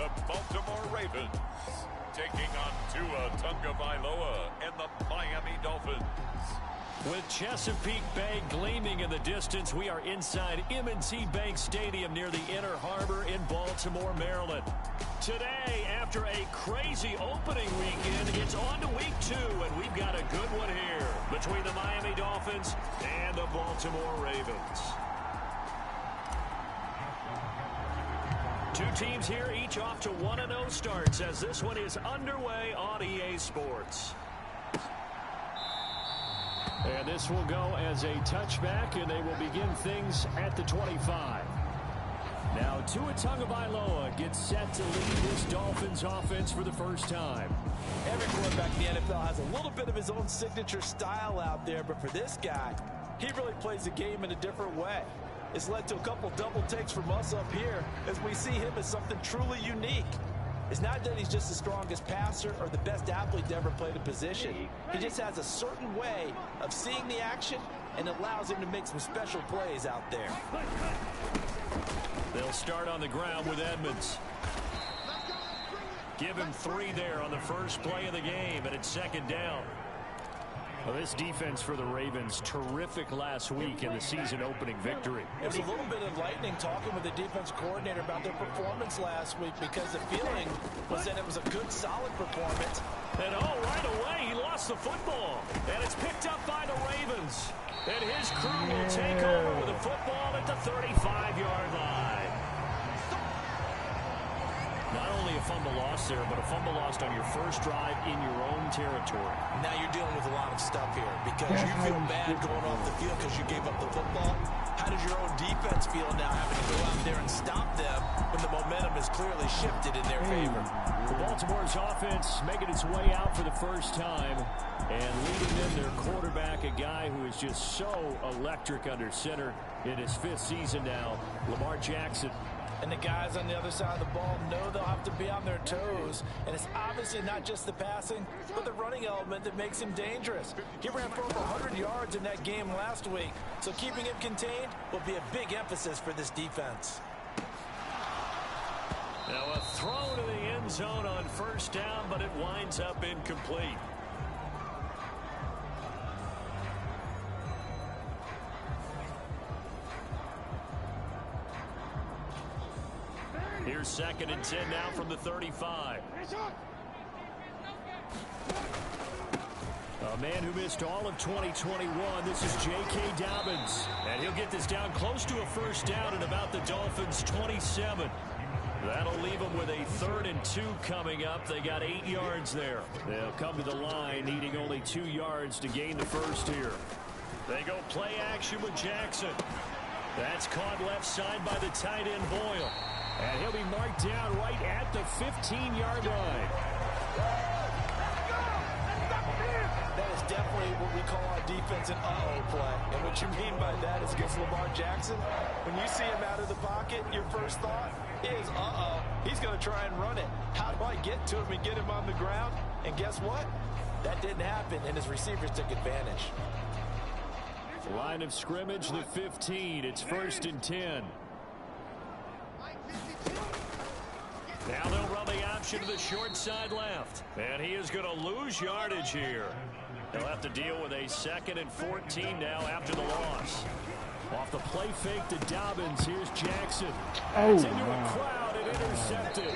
the Baltimore Ravens, taking on Tua Tagovailoa and the Miami Dolphins. With Chesapeake Bay gleaming in the distance, we are inside M&T Bank Stadium near the Inner Harbor in Baltimore, Maryland. Today, after a crazy opening weekend, it's on to week 2, and we've got a good one here between the Miami Dolphins and the Baltimore Ravens. Two teams here, each off to 1-0 starts as this one is underway on EA Sports. And this will go as a touchback, and they will begin things at the 25. Now, Tua Tagovailoa gets set to lead this Dolphins offense for the first time. Every quarterback in the NFL has a little bit of his own signature style out there, but for this guy, he really plays the game in a different way. It's led to a couple double takes from us up here as we see him as something truly unique. It's not that he's just the strongest passer or the best athlete to ever play the position. He just has a certain way of seeing the action, and it allows him to make some special plays out there. They'll start on the ground with Edmonds. Give him 3 there on the first play of the game, and it's second down. Well, this defense for the Ravens, terrific last week in the season-opening victory. It was a little bit enlightening talking with the defense coordinator about their performance last week because the feeling was that it was a good, solid performance. And, right away, he lost the football. And it's picked up by the Ravens. And his crew will take over with the football at the 35-yard line. Not only a fumble loss there, but a fumble lost on your first drive in your own territory. Now you're dealing with a lot of stuff here because you feel bad going off the field because you gave up the football. How does your own defense feel now having to go out there and stop them when the momentum is clearly shifted in their favor? For Baltimore's offense making its way out for the first time and leading them their quarterback, a guy who is just so electric under center in his 5th season now, Lamar Jackson. And the guys on the other side of the ball know they'll have to be on their toes. And it's obviously not just the passing, but the running element that makes him dangerous. He ran for over 100 yards in that game last week. So keeping him contained will be a big emphasis for this defense. Now a throw to the end zone on first down, but it winds up incomplete. Here's 2nd and 10 now from the 35. A man who missed all of 2021, this is J.K. Dobbins. And he'll get this down close to a first down at about the Dolphins' 27. That'll leave them with a 3rd and 2 coming up. They got 8 yards there. They'll come to the line, needing only 2 yards to gain the first here. They go play action with Jackson. That's caught left side by the tight end Boyle. And he'll be marked down right at the 15-yard line. That is definitely what we call our defense an uh-oh play. And what you mean by that is against Lamar Jackson, when you see him out of the pocket, your first thought is, uh-oh, he's going to try and run it. How do I get to him and get him on the ground? And guess what? That didn't happen, and his receivers took advantage. Line of scrimmage, the 15. It's 1st and 10. Now they'll run the option to the short side left. And he is going to lose yardage here. They'll have to deal with a 2nd and 14 now after the loss. Off the play fake to Dobbins, here's Jackson. It's into a crowd and intercepted.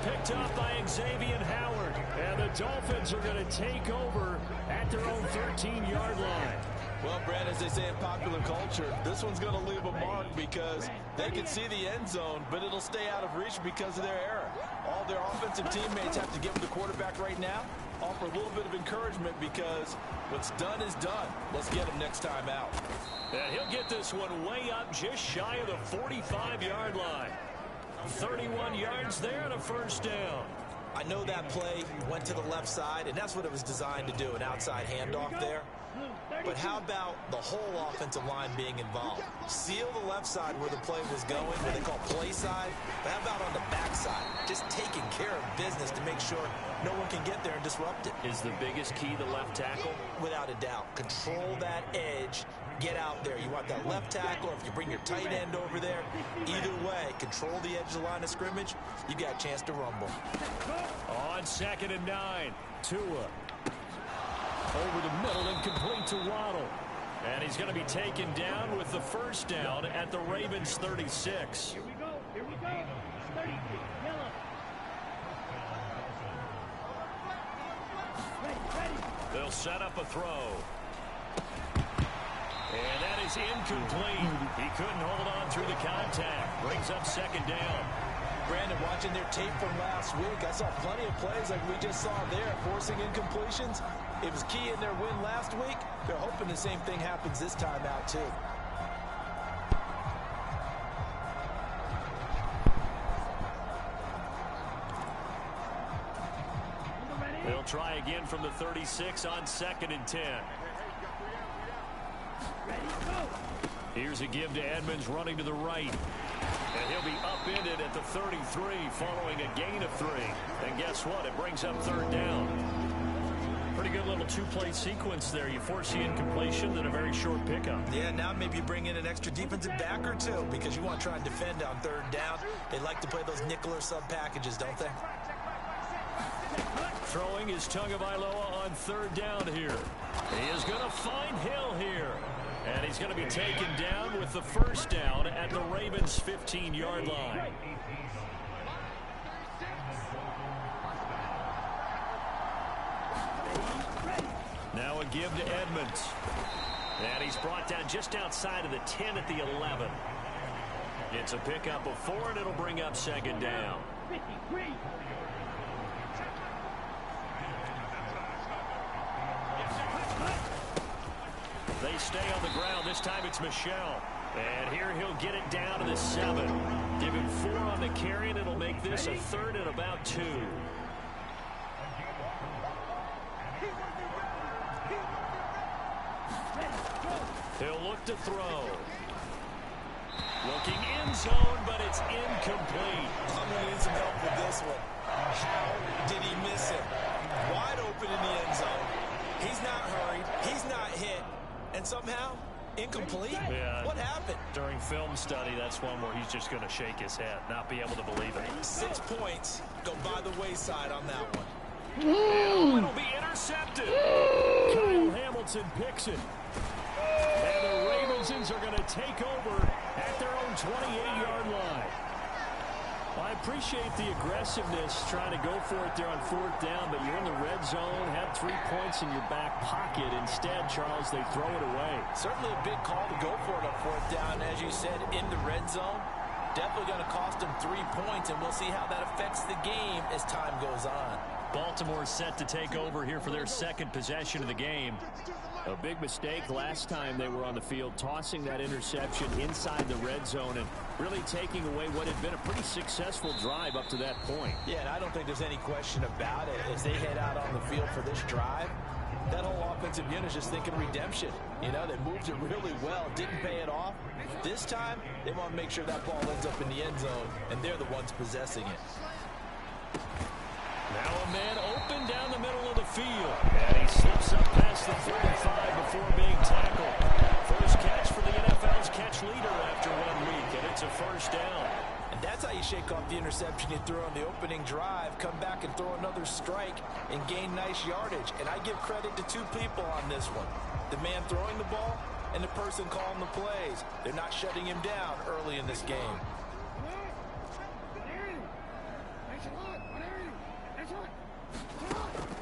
Picked up by Xavier Howard. And the Dolphins are going to take over at their own 13-yard line. Well, Brad, as they say in popular culture, this one's going to leave a mark because they can see the end zone, but it'll stay out of reach because of their error. All their offensive teammates have to give the quarterback right now, offer a little bit of encouragement because what's done is done. Let's get him next time out. And he'll get this one way up just shy of the 45-yard line. 31 yards there and a first down. I know that play went to the left side, and that's what it was designed to do, an outside handoff there. But how about the whole offensive line being involved? Seal the left side where the play was going, what they call play side. But how about on the back side? Just taking care of business to make sure no one can get there and disrupt it. Is the biggest key the left tackle? Without a doubt. Control that edge get out there. You want that left tackle, or if you bring your tight end over there. Either way, control the edge of the line of scrimmage. You got a chance to rumble. On 2nd and 9, Tua. Over the middle and complete to Waddle. And he's going to be taken down with the first down at the Ravens 36. Here we go. 33, yellow. Ready. They'll set up a throw. And that is incomplete. He couldn't hold on through the contact. Brings up 2nd down. Brandon, watching their tape from last week, I saw plenty of plays like we just saw there, forcing incompletions. It was key in their win last week. They're hoping the same thing happens this time out, too. They'll try again from the 36 on 2nd and 10. Ready, go. Here's a give to Edmonds running to the right. And he'll be upended at the 33 following a gain of 3. And guess what? It brings up 3rd down. Pretty good little two-play sequence there. You force the incompletion, then a very short pickup. Yeah, now maybe you bring in an extra defensive back or two because you want to try and defend on 3rd down. They like to play those nickel or sub packages, don't they? Throwing is Tagovailoa on 3rd down here. He is going to find Hill here. And he's going to be taken down with the first down at the Ravens' 15-yard line. Now a give to Edmonds. And he's brought down just outside of the 10 at the 11. It's a pickup of 4, and it'll bring up 2nd down. 53. They stay on the ground. This time it's Michel. And here he'll get it down to the 7. Give him 4 on the carry, and it'll make this a 3rd and about 2. He'll look to throw. Looking end zone, but it's incomplete. I'm going to need some help with this one. How did he miss it? Wide open in the end zone. He's not hurried. He's not hit. And somehow, incomplete? Yeah. What happened? During film study, that's one where he's just going to shake his head, not be able to believe it. 6 points go by the wayside on that one. And it'll be intercepted. Kyle Hamilton picks it. And the Ravensons are going to take over at their own 28-yard line. Well, I appreciate the aggressiveness trying to go for it there on 4th down, but you're in the red zone, had 3 points in your back pocket. Instead, Charles, they throw it away. Certainly a big call to go for it on 4th down, as you said, in the red zone. Definitely going to cost them 3 points, and we'll see how that affects the game as time goes on. Baltimore set to take over here for their 2nd possession of the game. A big mistake last time they were on the field, tossing that interception inside the red zone and really taking away what had been a pretty successful drive up to that point. Yeah, and I don't think there's any question about it. As they head out on the field for this drive, that whole offensive unit is just thinking redemption. You know, they moved it really well, didn't pay it off. This time, they want to make sure that ball ends up in the end zone, and they're the ones possessing it. Now a man open down the middle of the field. And he slips up past the 35 before being tackled. First catch for the NFL's catch leader after 1 week, and it's a first down. And that's how you shake off the interception you threw on the opening drive, come back and throw another strike and gain nice yardage. And I give credit to 2 people on this one. The man throwing the ball and the person calling the plays. They're not shutting him down early in this game.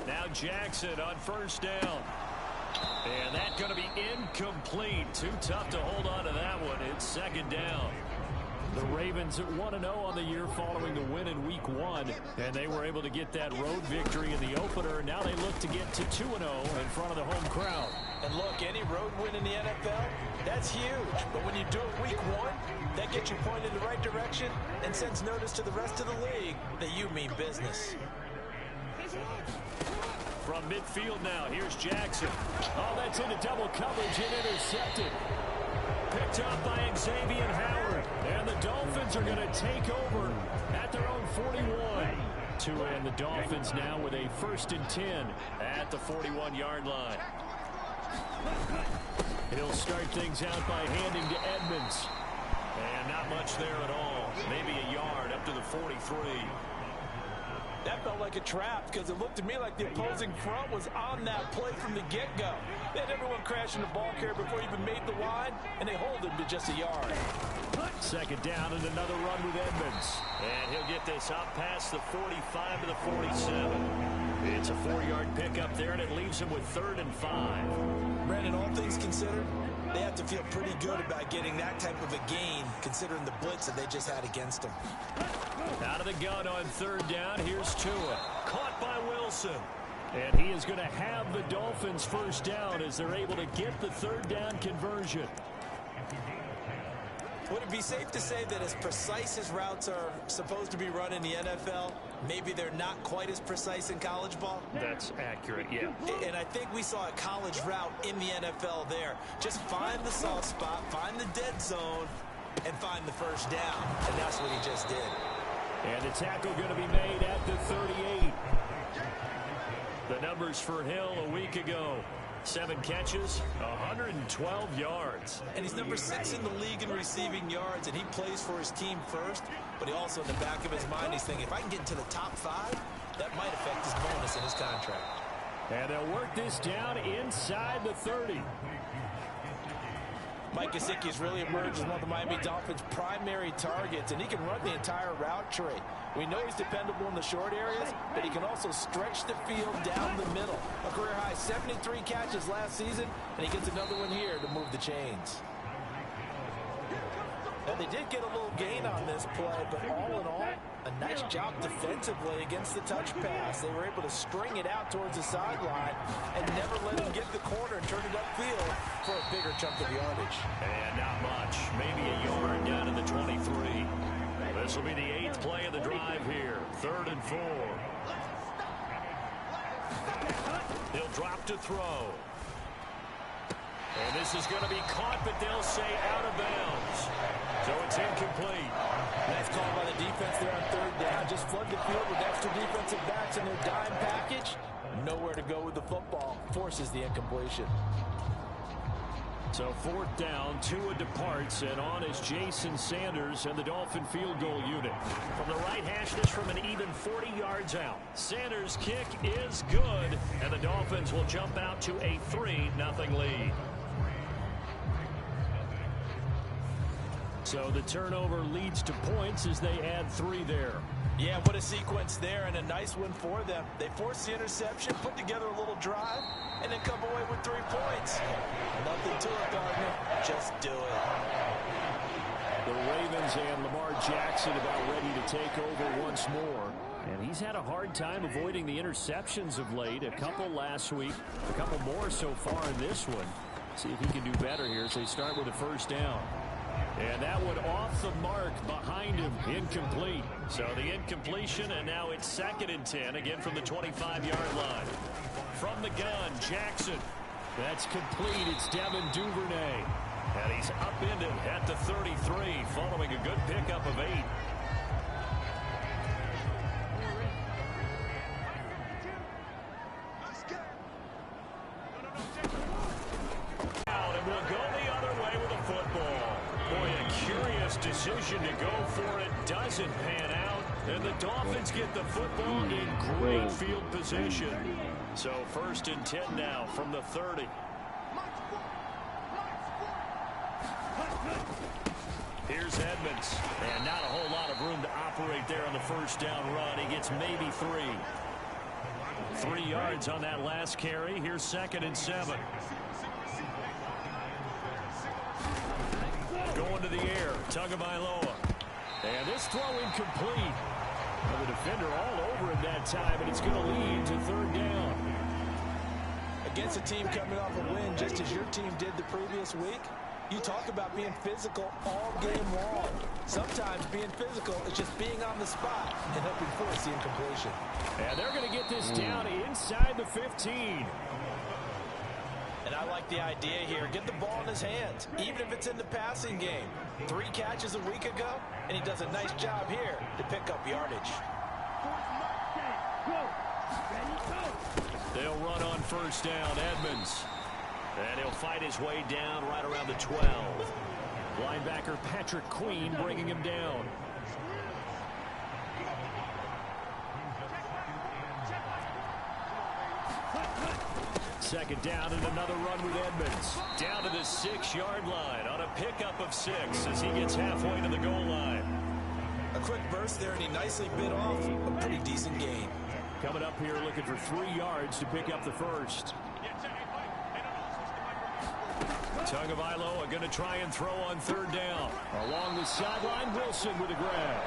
Now Jackson on first down. And that's going to be incomplete. Too tough to hold on to that one. It's 2nd down. The Ravens at 1-0 on the year following the win in Week 1. And they were able to get that road victory in the opener. Now they look to get to 2-0 in front of the home crowd. And look, any road win in the NFL, that's huge. But when you do it Week 1, that gets you pointed in the right direction and sends notice to the rest of the league that you mean business. From midfield now, here's Jackson. Oh, that's into double coverage and intercepted. Picked up by Xavier Howard. And the Dolphins are going to take over at their own 41. Tua and the Dolphins now with a 1st and 10 at the 41-yard line. He'll start things out by handing to Edmonds. And not much there at all. Maybe a yard up to the 43. That felt like a trap because it looked to me like the opposing front was on that play from the get-go. They had everyone crashing the ball carrier before he even made the line, and they hold him to just a yard. Second down and another run with Edmonds. And he'll get this up past the 45 to the 47. It's a 4-yard pickup there, and it leaves him with 3rd and 5. Brandon, all things considered, they have to feel pretty good about getting that type of a gain, considering the blitz that they just had against them. Out of the gun on 3rd down, here's Tua. Caught by Wilson. And he is going to have the Dolphins' first down as they're able to get the 3rd down conversion. Would it be safe to say that as precise as routes are supposed to be run in the NFL, maybe they're not quite as precise in college ball? That's accurate, yeah. And I think we saw a college route in the NFL there. Just find the soft spot, find the dead zone, and find the first down. And that's what he just did. And the tackle going to be made at the 38. The numbers for Hill a week ago. 7 catches, 112 yards. And he's number 6 in the league in receiving yards, and he plays for his team first. But he also, in the back of his mind, he's thinking, if I can get into the top 5, that might affect his bonus in his contract. And they'll work this down inside the 30. Mike Gesicki has really emerged as one of the Miami Dolphins' primary targets, and he can run the entire route tree. We know he's dependable in the short areas, but he can also stretch the field down the middle. A career-high 73 catches last season, and he gets another one here to move the chains. Now, they did get a little gain on this play, but all in all, a nice job defensively against the touch pass. They were able to string it out towards the sideline and never let him get the corner and turn it upfield for a bigger chunk of yardage. And not much. Maybe a yard down to the 23. This will be the 8th play of the drive here. 3rd and 4. He'll drop to throw. And this is going to be caught, but they'll say out of bounds. So it's incomplete. Nice call by the defense there on 3rd down. Just flood the field with extra defensive backs in their dime package. Nowhere to go with the football. Forces the incompletion. So 4th down, Tua departs, and on is Jason Sanders and the Dolphin field goal unit. From the right hash, this from an even 40 yards out. Sanders' kick is good, and the Dolphins will jump out to a 3-0 lead. So the turnover leads to points as they add 3 there. Yeah, what a sequence there, and a nice one for them. They force the interception, put together a little drive, and then come away with 3 points. Nothing to it, Gardner. Just do it. The Ravens and Lamar Jackson about ready to take over once more. And he's had a hard time avoiding the interceptions of late. A couple last week, a couple more so far in this one. See if he can do better here as they start with a 1st down. And that one off the mark behind him, incomplete. So the incompletion, and now it's 2nd and 10, again from the 25-yard line. From the gun, Jackson. That's complete. It's Devin Duvernay. And he's upended at the 33, following a good pickup of 8. And we'll go the other way with the football. Boy, a curious decision to go for it. Doesn't pan out. And the Dolphins get the football in great field position. So 1st and 10 now from the 30. Here's Edmonds. And not a whole lot of room to operate there on the 1st down run. He gets maybe 3. 3 yards on that last carry. Here's 2nd and 7. Going to the air, Tagovailoa. And this throw incomplete. The defender all over him that time, and it's going to lead to 3rd down. Against a team coming off a win, just as your team did the previous week, you talk about being physical all game long. Sometimes being physical is just being on the spot and helping force the incompletion. And they're going to get this down inside the 15. And I like the idea here. Get the ball in his hands, even if it's in the passing game. 3 catches a week ago, and he does a nice job here to pick up yardage. They'll run on 1st down. Edmonds. And he'll fight his way down right around the 12. Linebacker Patrick Queen bringing him down. Second down and another run with Edmonds. Down to the 6-yard line on a pickup of 6 as he gets halfway to the goal line. A quick burst there, and he nicely bit off a pretty decent gain. Coming up here looking for 3 yards to pick up the first. Tagovailoa going to try and throw on third down. Along the sideline, Wilson with a grab.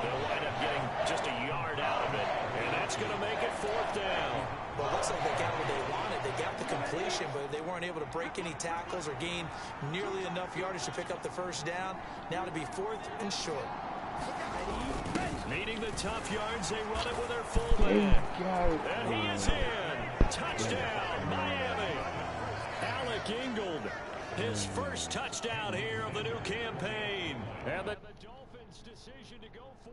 They'll wind up getting just a yard out of it, and that's going to make it 4th down. Well, it looks like they got what they wanted. They got the completion, but they weren't able to break any tackles or gain nearly enough yardage to pick up the first down. Now to be 4th and short. Needing the tough yards, they run it with their fullback. And he is in. Touchdown, Miami. Alec Ingold, his first touchdown here of the new campaign. And the Dolphins' decision to go for